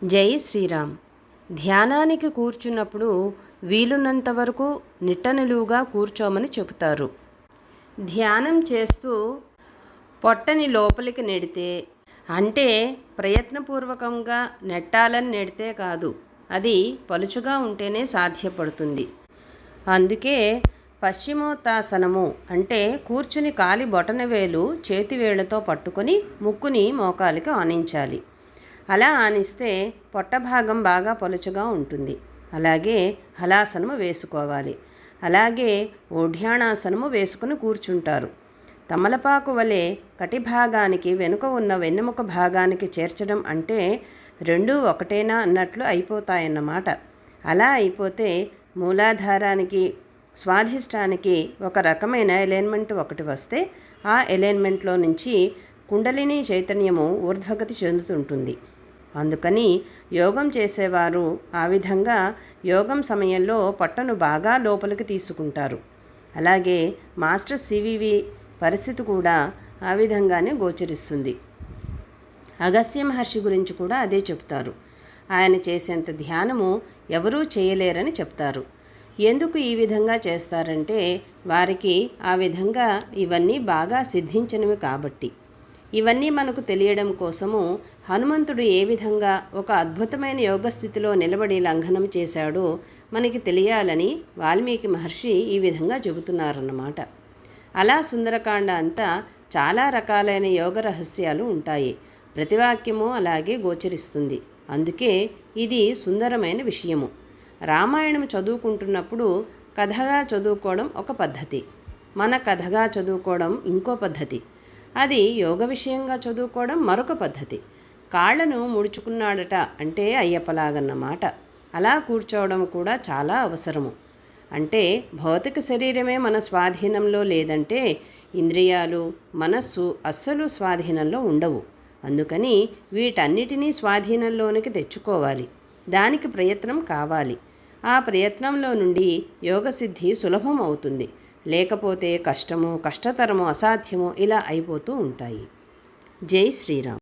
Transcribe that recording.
జై శ్రీరామ్. ధ్యానానికి కూర్చున్నప్పుడు వీలున్నంత వరకు నిట్టనిలువుగా కూర్చోమని చెబుతారు. ధ్యానం చేస్తూ పొట్టని లోపలికి నెడితే, అంటే ప్రయత్నపూర్వకంగా నెట్టాలని నెడితే కాదు, అది పలుచుగా ఉంటేనే సాధ్యపడుతుంది. అందుకే పశ్చిమోత్తాసనము అంటే కూర్చుని కాలి బొటనవేలు చేతివేళ్లతో పట్టుకొని ముక్కుని మోకాలికి ఆనించాలి. అలా ఆనిస్తే పొట్ట భాగం బాగా పలుచగా ఉంటుంది. అలాగే హలాసనము వేసుకోవాలి. అలాగే ఓఢ్యాణాసనము వేసుకుని కూర్చుంటారు. తమలపాకు వలె కటిభాగానికి వెనుక ఉన్న వెన్నెముక భాగానికి చేర్చడం అంటే రెండూ ఒకటేనా అన్నట్లు అయిపోతాయన్నమాట. అలా అయిపోతే మూలాధారానికి స్వాధిష్టానికి ఒక రకమైన ఎలైన్మెంట్ ఒకటి వస్తే ఆ ఎలైన్మెంట్లో నుంచి కుండలిని చైతన్యము ఊర్ధ్వగతి చెందుతుంటుంది. అందుకని యోగం చేసేవారు ఆ విధంగా యోగం సమయంలో పొట్టను బాగా లోపలికి తీసుకుంటారు. అలాగే మాస్టర్ సివివి పరిస్థితి కూడా ఆ విధంగానే గోచరిస్తుంది. అగస్త్య మహర్షి గురించి కూడా అదే చెప్తారు. ఆయన చేసేంత ధ్యానము ఎవరూ చేయలేరని చెప్తారు. ఎందుకు ఈ విధంగా చేస్తారంటే వారికి ఆ విధంగా ఇవన్నీ బాగా సిద్ధించినవి కాబట్టి. ఇవన్నీ మనకు తెలియడం కోసము హనుమంతుడు ఏ విధంగా ఒక అద్భుతమైన యోగస్థితిలో నిలబడి లంఘనం చేశాడో మనకి తెలియాలని వాల్మీకి మహర్షి ఈ విధంగా చెబుతున్నారన్నమాట. అలా సుందరకాండ అంతా చాలా రకాలైన యోగ రహస్యాలు ఉంటాయి. ప్రతివాక్యము అలాగే గోచరిస్తుంది. అందుకే ఇది సుందరమైన విషయము. రామాయణం చదువుకుంటున్నప్పుడు కథగా చదువుకోవడం ఒక పద్ధతి, మన కథగా చదువుకోవడం ఇంకో పద్ధతి, అది యోగ విషయంగా చదువుకోవడం మరొక పద్ధతి. కాళ్లను ముడుచుకున్నాడట అంటే అయ్యప్పలాగన్నమాట. అలా కూర్చోవడం కూడా చాలా అవసరము. అంటే భౌతిక శరీరమే మన స్వాధీనంలో లేదంటే ఇంద్రియాలు, మనస్సు అస్సలు స్వాధీనంలో ఉండవు. అందుకని వీటన్నిటినీ స్వాధీనంలోనికి తెచ్చుకోవాలి. దానికి ప్రయత్నం కావాలి. ఆ ప్రయత్నంలో నుండి యోగసిద్ధి సులభం అవుతుంది. లేకపోతే కష్టము, కష్టతరము, అసాధ్యము ఇలా అయిపోతూ ఉంటాయి. జై శ్రీరామ్.